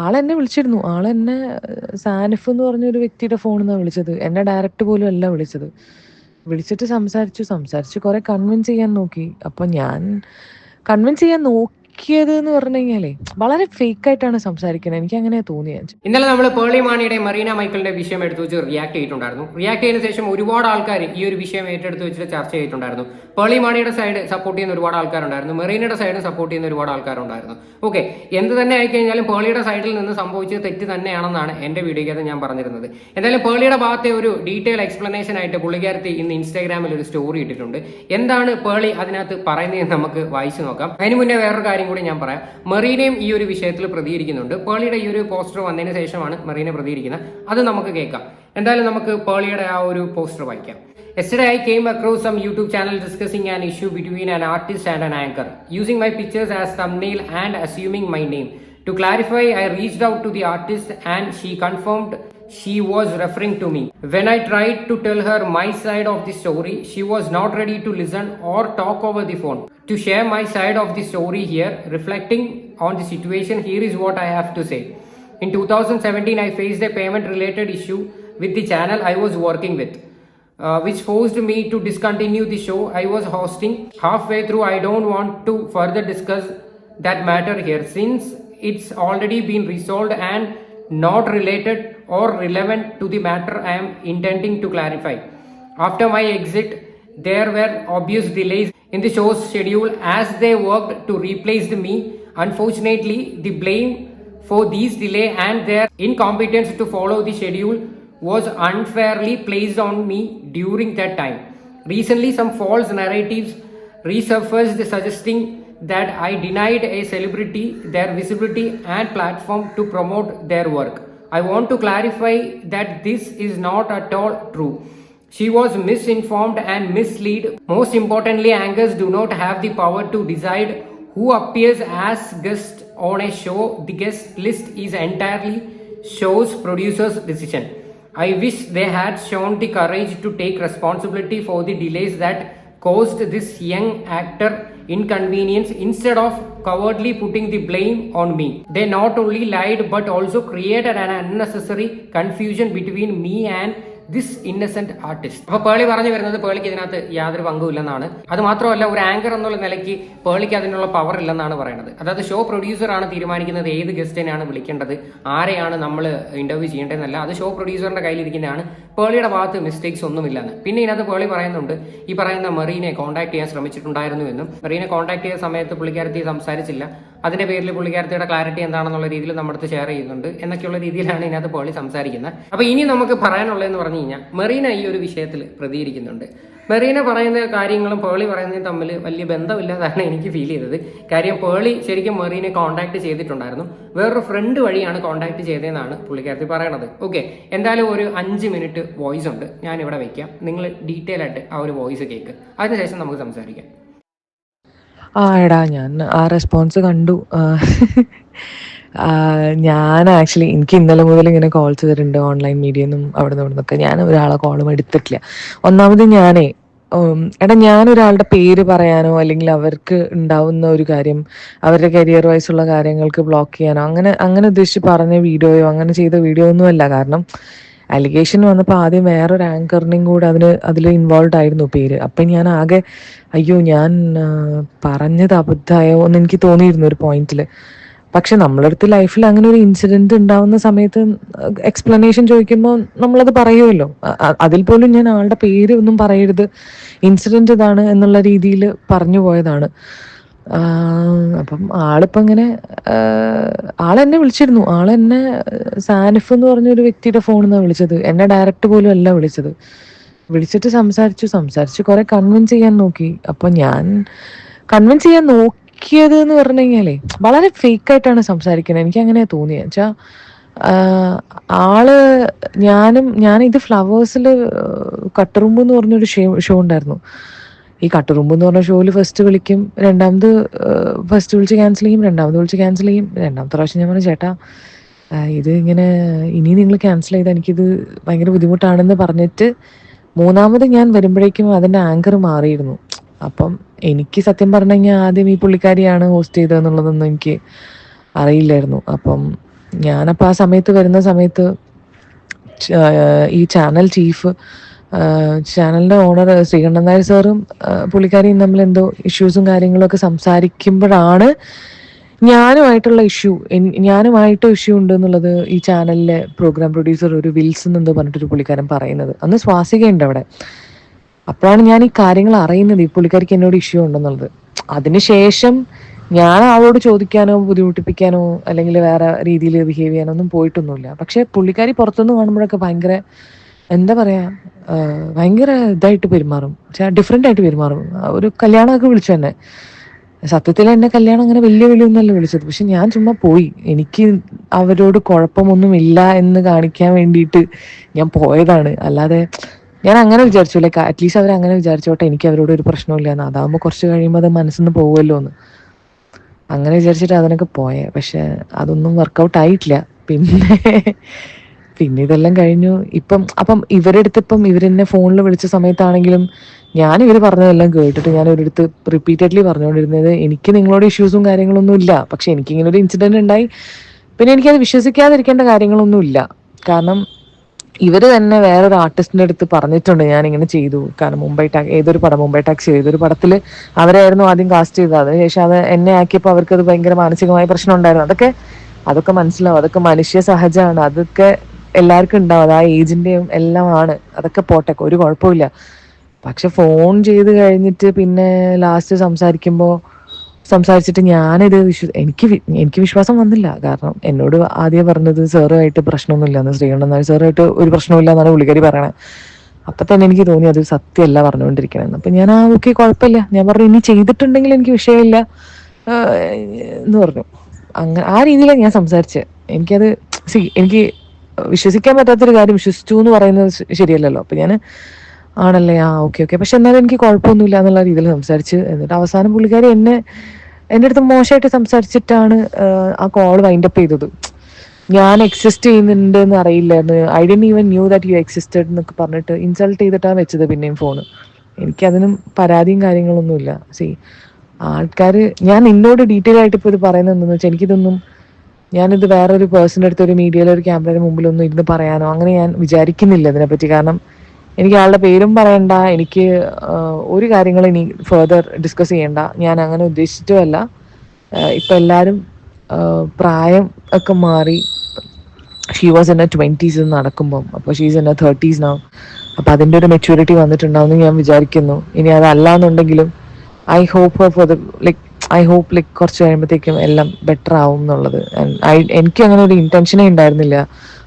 ആളെന്നെ വിളിച്ചിരുന്നു. ആളെന്നെ സാനിഫ് എന്ന് പറഞ്ഞൊരു വ്യക്തിയുടെ ഫോണിൽ നിന്നാണ് വിളിച്ചത്. എന്നെ ഡയറക്റ്റ് പോലും അല്ല വിളിച്ചത്. വിളിച്ചിട്ട് സംസാരിച്ചു കുറെ കൺവിൻസ് ചെയ്യാൻ നോക്കി. അപ്പൊ ഞാൻ കൺവിൻസ് ചെയ്യാൻ നോക്കിയത് എന്ന് പറഞ്ഞു കഴിഞ്ഞാലേ വളരെ ഫേക്ക് ആയിട്ടാണ് സംസാരിക്കുന്നത്. എനിക്ക് അങ്ങനെ തോന്നിയത്. ഇന്നലെ നമ്മൾ പേളി മാണിയുടെ മറീന മൈക്കിളിന്റെ വിഷയം എടുത്തു വെച്ച് റിയാക്ട് ചെയ്തിട്ടുണ്ടായിരുന്നു. റിയാക്ട് ചെയ്തതിനു ശേഷം ഒരുപാട് ആൾക്കാർ ഈ ഒരു വിഷയം ഏറ്റെടുത്ത് വെച്ചിട്ട് ചർച്ച ചെയ്തിട്ടുണ്ടായിരുന്നു. പേളി മാണിയുടെ സൈഡ് സപ്പോർട്ട് ചെയ്യുന്ന ഒരുപാട് ആൾക്കാരുണ്ടായിരുന്നു, മെറീനയുടെ സൈഡ് സപ്പോർട്ട് ചെയ്യുന്ന ഒരുപാട് ആൾക്കാരുണ്ടായിരുന്നു. ഓക്കെ, എന്ത് തന്നെ ആയിക്കഴിഞ്ഞാലും പേളിയുടെ സൈഡിൽ നിന്ന് സംഭവിച്ചത് തെറ്റ് തന്നെയാണെന്നാണ് എന്റെ വീഡിയോയ്ക്കകത്ത് ഞാൻ പറഞ്ഞിരുന്നത്. എന്തായാലും പേളിയുടെ ഭാഗത്തെ ഒരു ഡീറ്റെയിൽ എക്സ്പ്ലനേഷൻ ആയിട്ട് പുള്ളിക്കാരത്തി ഇന്ന് ഇൻസ്റ്റാഗ്രാമിൽ ഒരു സ്റ്റോറി ഇട്ടിട്ടുണ്ട്. എന്താണ് പേളി അതിനകത്ത് പറയുന്നതെന്ന് നമുക്ക് വായിച്ചു നോക്കാം. അതിന് മുന്നേ വേറൊരു കാര്യം കൂടി ഞാൻ പറയാം. മെറീനയും ഈ ഒരു വിഷയത്തിൽ പ്രതികരിക്കുന്നുണ്ട്. പേളിയുടെ ഈ ഒരു പോസ്റ്റർ വന്നതിന് ശേഷമാണ് മെറീന പ്രതികരിക്കുന്നത്. അത് നമുക്ക് കേൾക്കാം. എന്തായാലും നമുക്ക് പേളിയുടെ ആ ഒരു പോസ്റ്റർ വായിക്കാം. Yesterday I came across some YouTube channel discussing an issue between an artist and an anchor, using my pictures as thumbnail and assuming my name. To clarify, I reached out to the artist and she confirmed she was referring to me. When I tried to tell her my side of the story, she was not ready to listen or talk over the phone. To share my side of the story here, reflecting on the situation, here is what I have to say. In 2017, I faced a payment-related issue with the channel I was working with, which forced me to discontinue the show I was hosting. Halfway through, I don't want to further discuss that matter here, since it's already been resolved and not related or relevant to the matter I am intending to clarify. After my exit, there were obvious delays in the show's schedule as they worked to replace me. Unfortunately, the blame for these delay and their incompetence to follow the schedule was unfairly placed on me during that time. Recently, some false narratives resurfaced suggesting that I denied a celebrity their visibility and platform to promote their work. I want to clarify that this is not at all true. She was misinformed and misled. Most importantly, anchors do not have the power to decide who appears as guest on a show. The guest list is entirely show's producer's decision. I wish they had shown the courage to take responsibility for the delays that caused this young actor inconvenience instead of cowardly putting the blame on me. They not only lied but also created an unnecessary confusion between me and this Innocent artist. അപ്പൊ പേളി പറഞ്ഞു വരുന്നത് പേളിക്ക് ഇതിനകത്ത് യാതൊരു പങ്കുമില്ലെന്നാണ്. അത് മാത്രമല്ല, ഒരു anchor എന്നുള്ള നിലയ്ക്ക് പേളിക്ക് അതിനുള്ള പവർ ഇല്ലെന്നാണ് പറയുന്നത്. അതായത് ഷോ പ്രൊഡ്യൂസറാണ് തീരുമാനിക്കുന്നത് ഏത് ഗസ്റ്റിനെയാണ് വിളിക്കേണ്ടത്, ആരെയാണ് നമ്മൾ ഇന്റർവ്യൂ ചെയ്യേണ്ടതെന്നല്ല. അത് ഷോ പ്രൊഡ്യൂസറിന്റെ കയ്യിലിരിക്കുന്നതാണ്. പേളിയുടെ ഭാഗത്ത് മിസ്റ്റേക്സ് ഒന്നുമില്ലെന്ന്. പിന്നെ ഇതിനകത്ത് പേളി പറയുന്നുണ്ട്, ഈ പറയുന്ന മെറീനെ കോൺടാക്ട് ചെയ്യാൻ ശ്രമിച്ചിട്ടുണ്ടായിരുന്നു എന്നും, മെറീനെ കോൺടാക്ട് ചെയ്ത സമയത്ത് പുള്ളിക്കാരത്തി സംസാരിച്ചില്ല, അതിന്റെ പേരിൽ പുള്ളിക്കാരത്തിയുടെ ക്ലാരിറ്റി എന്താണെന്നുള്ള രീതിയിൽ നമ്മുടെ അടുത്ത് ഷെയർ ചെയ്യുന്നുണ്ട് എന്നൊക്കെയുള്ള രീതിയിലാണ് ഇതിനകത്ത് പേളി സംസാരിക്കുന്നത്. അപ്പൊ ഇനി നമുക്ക് പറയാനുള്ളതെന്ന് പറഞ്ഞു കഴിഞ്ഞാൽ, മെറീന ഈ ഒരു വിഷയത്തിൽ പ്രതികരിക്കുന്നുണ്ട്. മെറീന പറയുന്ന കാര്യങ്ങളും പേളി പറയുന്നതും തമ്മിൽ വലിയ ബന്ധമില്ലാതാണ് എനിക്ക് ഫീൽ ചെയ്തത്. കാര്യം പേളി ശരിക്കും മെറീനെ കോൺടാക്ട് ചെയ്തിട്ടുണ്ടായിരുന്നു, വേറൊരു ഫ്രണ്ട് വഴിയാണ് കോൺടാക്ട് ചെയ്തതെന്നാണ് പുള്ളിക്കാരത്തി പറയണത്. ഓക്കെ, എന്തായാലും ഒരു 5 മിനിറ്റ് വോയിസ് ഉണ്ട്, ഞാൻ ഇവിടെ വെക്കാം. നിങ്ങൾ ഡീറ്റെയിൽ ആയിട്ട് ആ ഒരു വോയിസ് കേൾക്ക്, അതിനുശേഷം നമുക്ക് സംസാരിക്കാം. എടാ ഞാൻ ആ റെസ്പോൺസ് കണ്ടു. ഞാൻ ആക്ച്വലി എനിക്ക് ഇന്നലെ മുതൽ ഇങ്ങനെ കോൾസ് വരുന്നുണ്ട് ഓൺലൈൻ മീഡിയന്നും അവിടെ നിന്നൊക്കെ. ഞാൻ ഒരാളെ കോളും എടുത്തിട്ടില്ല. ഒന്നാമത് ഞാനേ എടാ ഞാൻ ഒരാളുടെ പേര് പറയാനോ അല്ലെങ്കിൽ അവർക്ക് ഉണ്ടാവുന്ന ഒരു കാര്യം അവരുടെ കരിയർ വൈസുള്ള കാര്യങ്ങൾക്ക് ബ്ലോക്ക് ചെയ്യാനോ അങ്ങനെ ഉദ്ദേശിച്ച് പറഞ്ഞ വീഡിയോയോ അങ്ങനെ ചെയ്ത വീഡിയോ ഒന്നുമല്ല. കാരണം അലിഗേഷൻ വന്നപ്പോൾ ആദ്യം വേറൊരു ആങ്കറിനെയും കൂടെ അതിൽ ഇൻവോൾവ് ആയിരുന്നു പേര്. അപ്പം ഞാൻ ആകെ അയ്യോ ഞാൻ പറഞ്ഞത് അബദ്ധമായോ എന്ന് എനിക്ക് തോന്നിയിരുന്നു ഒരു പോയിന്റിൽ. പക്ഷെ നമ്മളടുത്ത് ലൈഫിൽ അങ്ങനെ ഒരു ഇൻസിഡന്റ് ഉണ്ടാവുന്ന സമയത്ത് എക്സ്പ്ലനേഷൻ ചോദിക്കുമ്പോൾ നമ്മളത് പറയുമല്ലോ. അതിൽ പോലും ഞാൻ ആളുടെ പേര് ഒന്നും പറയരുത്, ഇൻസിഡന്റ് ഇതാണ് എന്നുള്ള രീതിയിൽ പറഞ്ഞു പോയതാണ്. അപ്പം ആളിപ്പം ഇങ്ങനെ ആളെന്നെ വിളിച്ചിരുന്നു. ആളെന്നെ സാനിഫ് എന്ന് പറഞ്ഞൊരു വ്യക്തിയുടെ ഫോണിൽ നിന്നാണ് വിളിച്ചത്. എന്നെ ഡയറക്റ്റ് പോലും അല്ല വിളിച്ചത്. വിളിച്ചിട്ട് സംസാരിച്ചു കുറെ കൺവിൻസ് ചെയ്യാൻ നോക്കി. അപ്പൊ ഞാൻ കൺവിൻസ് ചെയ്യാൻ നോക്കിയത് എന്ന് പറഞ്ഞു കഴിഞ്ഞാലേ വളരെ ഫേക്ക് ആയിട്ടാണ് സംസാരിക്കുന്നത്. എനിക്ക് അങ്ങനെ തോന്നിയത്. വെച്ചാ ആള് ഞാൻ ഇത് ഫ്ലവേഴ്സിൽ കട്ടറുമ്പ് എന്ന് പറഞ്ഞൊരു ഷോ ഉണ്ടായിരുന്നു. ഈ കട്ടുറുമ്പ് എന്ന് പറഞ്ഞ ഷോയിൽ ഫസ്റ്റ് വിളിക്കും, ഫസ്റ്റ് വിളിച്ച് ക്യാൻസൽ ചെയ്യും, രണ്ടാമത് വിളിച്ച് ക്യാൻസൽ ചെയ്യും. രണ്ടാമത്തെ പ്രാവശ്യം ഞാൻ പറഞ്ഞു, ചേട്ടാ ഇത് ഇങ്ങനെ ഇനി നിങ്ങൾ ക്യാൻസൽ ചെയ്താൽ എനിക്കിത് ഭയങ്കര ബുദ്ധിമുട്ടാണെന്ന് പറഞ്ഞിട്ട് മൂന്നാമത് ഞാൻ വരുമ്പോഴേക്കും അതിൻ്റെ ആങ്കർ മാറിയിരുന്നു. അപ്പം എനിക്ക് സത്യം പറഞ്ഞു കഴിഞ്ഞാൽ ആദ്യം ഈ പുള്ളിക്കാരിയാണ് ഹോസ്റ്റ് ചെയ്തതെന്നുള്ളതൊന്നും എനിക്ക് അറിയില്ലായിരുന്നു. അപ്പം ഞാനപ്പോൾ ആ സമയത്ത് വരുന്ന സമയത്ത് ഈ ചാനൽ ചീഫ്, ചാനലിൻ്റെ ഓണർ ശ്രീകണ്ഠൻ നായർ സാറും പുള്ളിക്കാരിയും തമ്മിൽ എന്തോ ഇഷ്യൂസും കാര്യങ്ങളൊക്കെ സംസാരിക്കുമ്പോഴാണ് ഞാനുമായിട്ട് ഇഷ്യൂ ഉണ്ട് എന്നുള്ളത് ഈ ചാനലിലെ പ്രോഗ്രാം പ്രൊഡ്യൂസർ ഒരു വിൽസൺ എന്തോ പറഞ്ഞിട്ടൊരു പുള്ളിക്കാരൻ പറയുന്നത്. അന്ന് സ്വാസികയുണ്ട് അവിടെ. അപ്പോഴാണ് ഞാൻ ഈ കാര്യങ്ങൾ അറിയുന്നത്, ഈ പുള്ളിക്കാരിക്ക് എന്നോട് ഇഷ്യൂ ഉണ്ടെന്നുള്ളത്. അതിനുശേഷം ഞാൻ ആളോട് ചോദിക്കാനോ ബുദ്ധിമുട്ടിപ്പിക്കാനോ അല്ലെങ്കിൽ വേറെ രീതിയിൽ ബിഹേവ് ചെയ്യാനോ ഒന്നും പോയിട്ടൊന്നുമില്ല. പക്ഷെ പുള്ളിക്കാരി പുറത്തുനിന്ന് കാണുമ്പോഴൊക്കെ ഭയങ്കര, എന്താ പറയാ, ഭയങ്കര ഇതായിട്ട് പെരുമാറും, ഡിഫറെൻ്റ് ആയിട്ട് പെരുമാറും. ഒരു കല്യാണമൊക്കെ വിളിച്ചു തന്നെ. സത്യത്തിൽ എന്നെ കല്യാണം അങ്ങനെ വലിയ ഒന്നല്ല വിളിച്ചത്. പക്ഷെ ഞാൻ ചുമ്മാ പോയി. എനിക്ക് അവരോട് കുഴപ്പമൊന്നുമില്ല എന്ന് കാണിക്കാൻ വേണ്ടിയിട്ട് ഞാൻ പോയതാണ്. അല്ലാതെ ഞാൻ അങ്ങനെ വിചാരിച്ചു, ലൈക്ക് അറ്റ്ലീസ്റ്റ് അവർ അങ്ങനെ വിചാരിച്ചോട്ടെ, എനിക്ക് അവരോട് ഒരു പ്രശ്നമില്ല എന്ന്. അതാകുമ്പോൾ കുറച്ച് കഴിയുമ്പോൾ അത് മനസ്സിൽ നിന്ന് പോകുമല്ലോ എന്ന് അങ്ങനെ വിചാരിച്ചിട്ട് അതിനൊക്കെ പോയേ. പക്ഷെ അതൊന്നും വർക്കൗട്ട് ആയിട്ടില്ല. പിന്നെ ഇതെല്ലാം കഴിഞ്ഞു. അപ്പം ഇവരെന്നെ ഫോണിൽ വിളിച്ച സമയത്താണെങ്കിലും ഞാൻ ഇവർ പറഞ്ഞതെല്ലാം കേട്ടിട്ട് ഞാൻ ഇവരടുത്ത് റിപ്പീറ്റഡ്ലി പറഞ്ഞുകൊണ്ടിരുന്നത്, എനിക്ക് നിങ്ങളോട് ഇഷ്യൂസും കാര്യങ്ങളൊന്നും ഇല്ല, പക്ഷെ എനിക്കിങ്ങനെ ഒരു ഇൻസിഡന്റ് ഉണ്ടായി. പിന്നെ എനിക്കത് വിശ്വസിക്കാതിരിക്കേണ്ട കാര്യങ്ങളൊന്നും ഇല്ല. കാരണം ഇവർ തന്നെ വേറൊരു ആർട്ടിസ്റ്റിന്റെ അടുത്ത് പറഞ്ഞിട്ടുണ്ട് ഞാൻ ഇങ്ങനെ ചെയ്തു. കാരണം മുംബൈ ടാക്സി ഏതൊരു പടത്തിൽ അവരായിരുന്നു ആദ്യം കാസ്റ്റ് ചെയ്തത്. അതിനുശേഷം അത് എന്നെ ആക്കിയപ്പോൾ അവർക്കത് ഭയങ്കര മാനസികമായ പ്രശ്നം ഉണ്ടായിരുന്നു. അതൊക്കെ മനസ്സിലാവും. അതൊക്കെ മനുഷ്യ സഹജമാണ്. അതൊക്കെ എല്ലാവർക്കും ഉണ്ടാവും. അത് ആ ഏജിന്റെയും എല്ലാം ആണ്. അതൊക്കെ പോട്ടെ, ഒരു കുഴപ്പമില്ല. പക്ഷെ ഫോൺ ചെയ്ത് കഴിഞ്ഞിട്ട് പിന്നെ ലാസ്റ്റ് സംസാരിച്ചിട്ട് എനിക്ക് വിശ്വാസം വന്നില്ല. കാരണം എന്നോട് ആദ്യം പറഞ്ഞത് സാറുമായിട്ട് പ്രശ്നമൊന്നുമില്ല, ശ്രീകണ്ഠൻ നായർ സാറുമായിട്ട് ഒരു പ്രശ്നമില്ല എന്നാണ് പുള്ളിക്കാരി പറയണത്. അപ്പൊ തന്നെ എനിക്ക് തോന്നി അത് സത്യമല്ല പറഞ്ഞുകൊണ്ടിരിക്കണമെന്ന്. അപ്പൊ ഞാൻ ഓക്കെ കുഴപ്പമില്ല, ഞാൻ പറഞ്ഞു ഇനി ചെയ്തിട്ടുണ്ടെങ്കിൽ എനിക്ക് വിഷയമില്ല എന്ന് പറഞ്ഞു. അങ്ങനെ ആ രീതിയിലാണ് ഞാൻ സംസാരിച്ചത്. എനിക്ക് വിശ്വസിക്കാൻ പറ്റാത്തൊരു കാര്യം വിശ്വസിച്ചു എന്ന് പറയുന്നത് ശരിയല്ലല്ലോ. അപ്പൊ ഞാൻ ആണല്ലേ, ഓക്കെ, പക്ഷെ എന്നാലും എനിക്ക് കുഴപ്പമൊന്നുമില്ല എന്നുള്ള രീതിയിൽ സംസാരിച്ച്. എന്നിട്ട് അവസാനം പുള്ളിക്കാരി എൻ്റെ അടുത്ത് മോശമായിട്ട് സംസാരിച്ചിട്ടാണ് ആ കോൾ വൈൻഡപ്പ് ചെയ്തത്. ഞാൻ എക്സിസ്റ്റ് ചെയ്യുന്നുണ്ട് എന്ന് അറിയില്ലായിരുന്നു, I didn't even knew that you existed എന്നൊക്കെ പറഞ്ഞിട്ട് ഇൻസൾട്ട് ചെയ്തിട്ടാണ് വെച്ചത് പിന്നെയും ഫോണ്. എനിക്കതിനും പരാതിയും കാര്യങ്ങളൊന്നുമില്ല. ആൾക്കാർ, ഞാൻ നിന്നോട് ഡീറ്റെയിൽ ആയിട്ട് ഇപ്പോൾ ഇത് പറയുന്നത് എന്താണെന്ന് വെച്ചാൽ, ഞാനിത് വേറൊരു പേഴ്സൻ്റെ അടുത്ത് ഒരു മീഡിയയിലെ ഒരു ക്യാമറയുടെ മുമ്പിലൊന്നും ഇരുന്ന് പറയാനോ അങ്ങനെ ഞാൻ വിചാരിക്കുന്നില്ല ഇതിനെപ്പറ്റി. കാരണം എനിക്ക് ആളുടെ പേരും പറയണ്ട, എനിക്ക് ഒരു കാര്യങ്ങളും ഇനി ഫെർദർ ഡിസ്കസ് ചെയ്യണ്ട. ഞാൻ അങ്ങനെ ഉദ്ദേശിച്ചിട്ടുമല്ല. ഇപ്പം എല്ലാവരും പ്രായം ഒക്കെ മാറി. She was in A 20s നടക്കുമ്പം, അപ്പോൾ she's in A 30s now. അപ്പം അതിൻ്റെ ഒരു മെച്യൂരിറ്റി വന്നിട്ടുണ്ടാവുമെന്ന് ഞാൻ വിചാരിക്കുന്നു. ഇനി അതല്ല എന്നുണ്ടെങ്കിലും ഐ ഹോപ്പ് കുറച്ച് കഴിയുമ്പോഴത്തേക്കും എല്ലാം ബെറ്റർ ആവും എന്നുള്ളത്. എനിക്ക് അങ്ങനെ ഒരു ഇന്റൻഷനേ ഉണ്ടായിരുന്നില്ല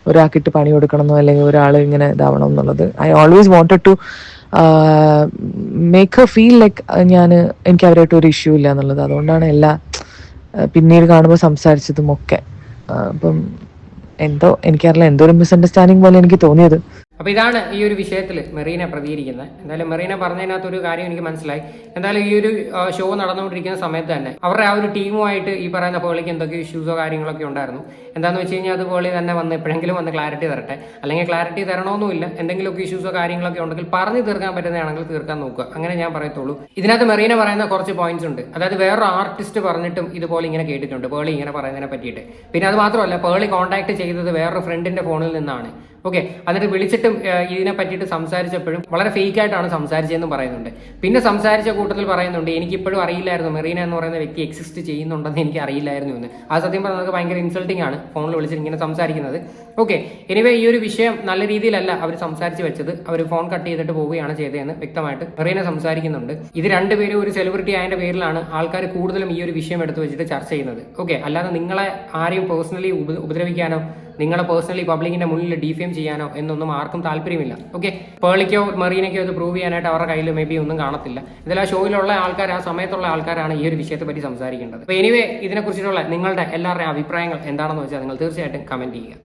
ഒരാൾക്കിട്ട് പണി കൊടുക്കണമെന്നോ അല്ലെങ്കിൽ ഒരാൾ ഇങ്ങനെ ഇതാവണം എന്നുള്ളത്. I always wanted to make her feel like എനിക്ക് അവരായിട്ട് ഒരു ഇഷ്യൂ ഇല്ല എന്നുള്ളത്. അതുകൊണ്ടാണ് പിന്നീട് കാണുമ്പോൾ സംസാരിച്ചതും ഒക്കെ. അപ്പം എനിക്കറിയില്ല, എന്തോ ഒരു മിസ്അണ്ടർസ്റ്റാൻഡിങ് പോലെ എനിക്ക് തോന്നിയത്. അപ്പോൾ ഇതാണ് ഈ ഒരു വിഷയത്തിൽ മെറീന പ്രതികരിക്കുന്നത്. എന്തായാലും മെറീന പറഞ്ഞതിനകത്തൊരു കാര്യം എനിക്ക് മനസ്സിലായി. എന്തായാലും ഈ ഒരു ഷോ നടന്നുകൊണ്ടിരിക്കുന്ന സമയത്ത് തന്നെ അവരുടെ ആ ഒരു ടീമുമായിട്ട് ഈ പറയുന്ന പേളിക്ക് എന്തൊക്കെ ഇഷ്യൂസോ കാര്യങ്ങളൊക്കെ ഉണ്ടായിരുന്നു. എന്താണെന്ന് വെച്ച് കഴിഞ്ഞാൽ അതുപോലെ തന്നെ എപ്പോഴെങ്കിലും വന്ന് ക്ലാരിറ്റി തരട്ടെ, അല്ലെങ്കിൽ ക്ലാരിറ്റി തരണമെന്നുമില്ല. എന്തെങ്കിലുമൊക്കെ ഇഷ്യൂസോ കാര്യങ്ങളൊക്കെ ഉണ്ടെങ്കിൽ പറഞ്ഞു തീർക്കാൻ പറ്റുന്നതാണെങ്കിൽ തീർക്കാൻ നോക്കുക, അങ്ങനെ ഞാൻ പറയത്തുള്ളൂ. ഇതിനകത്ത് മെറീന പറയുന്ന കുറച്ച് പോയിന്റ്സ് ഉണ്ട്. അതായത് വേറൊരു ആർട്ടിസ്റ്റ് പറഞ്ഞിട്ടും ഇതുപോലെ ഇങ്ങനെ കേട്ടിട്ടുണ്ട് പേളി ഇങ്ങനെ പറയുന്നതിനെ പറ്റിയിട്ട്. പിന്നെ അത് മാത്രമല്ല, പേളി കോൺടാക്ട് ചെയ്തത് വേറൊരു ഫ്രണ്ടിന്റെ ഫോണിൽ നിന്നാണ്. ഓക്കെ, എന്നിട്ട് വിളിച്ചിട്ടും ഇതിനെ പറ്റിയിട്ട് സംസാരിച്ചപ്പോഴും വളരെ ഫേക്ക് ആയിട്ടാണ് സംസാരിച്ചതെന്നും പറയുന്നുണ്ട്. പിന്നെ സംസാരിച്ച കൂട്ടത്തിൽ പറയുന്നുണ്ട്, എനിക്കിപ്പോഴും അറിയില്ലായിരുന്നു മെറീന എന്ന് പറയുന്ന വ്യക്തി എക്സിസ്റ്റ് ചെയ്യുന്നുണ്ടെന്ന് എനിക്ക് അറിയില്ലായിരുന്നു എന്ന്. ആ സത്യം പറഞ്ഞത് ഭയങ്കര ഇൻസൾട്ടിംഗ് ആണ് ഫോണിൽ വിളിച്ചിട്ട് ഇങ്ങനെ സംസാരിക്കുന്നത്. ഓക്കെ, എനിവേ ഈ ഒരു വിഷയം നല്ല രീതിയിലല്ല അവർ സംസാരിച്ച് വെച്ചത്. അവർ ഫോൺ കട്ട് ചെയ്തിട്ട് പോവുകയാണ് ചെയ്തതെന്ന് വ്യക്തമായിട്ട് മെറീന സംസാരിക്കുന്നുണ്ട്. ഇത് രണ്ടുപേരും ഒരു സെലിബ്രിറ്റി ആയതിന്റെ പേരിലാണ് ആൾക്കാർ കൂടുതലും ഈ ഒരു വിഷയം എടുത്തു വെച്ചിട്ട് ചർച്ച ചെയ്യുന്നത്. ഓക്കെ, അല്ലാതെ നിങ്ങളെ ആരെയും പേഴ്സണലി ഉപദ്രവിക്കാനോ നിങ്ങളെ പേഴ്സണലി പബ്ലിക്കിന്റെ മുന്നിൽ ഡിഫെയിം ചെയ്യാനോ എന്നൊന്നും ആർക്കും താല്പര്യമില്ല. ഓക്കെ, പേളിക്കോ മെറീനയ്ക്കോ ഇത് പ്രൂവ് ചെയ്യാനായിട്ട് അവരുടെ കയ്യിൽ മേ ബി ഒന്നും കാണത്തില്ല. ഇതിൽ ആ ഷോയിലുള്ള ആൾക്കാർ, ആ സമയത്തുള്ള ആൾക്കാരാണ് ഈ ഒരു വിഷയത്തെ പറ്റി സംസാരിക്കേണ്ടത്. അപ്പോൾ എനിവേ ഇതിനെക്കുറിച്ചിട്ടുള്ള നിങ്ങളുടെ എല്ലാവരുടെയും അഭിപ്രായങ്ങൾ എന്താണെന്ന് വെച്ചാൽ നിങ്ങൾ തീർച്ചയായിട്ടും കമന്റ് ചെയ്യുക.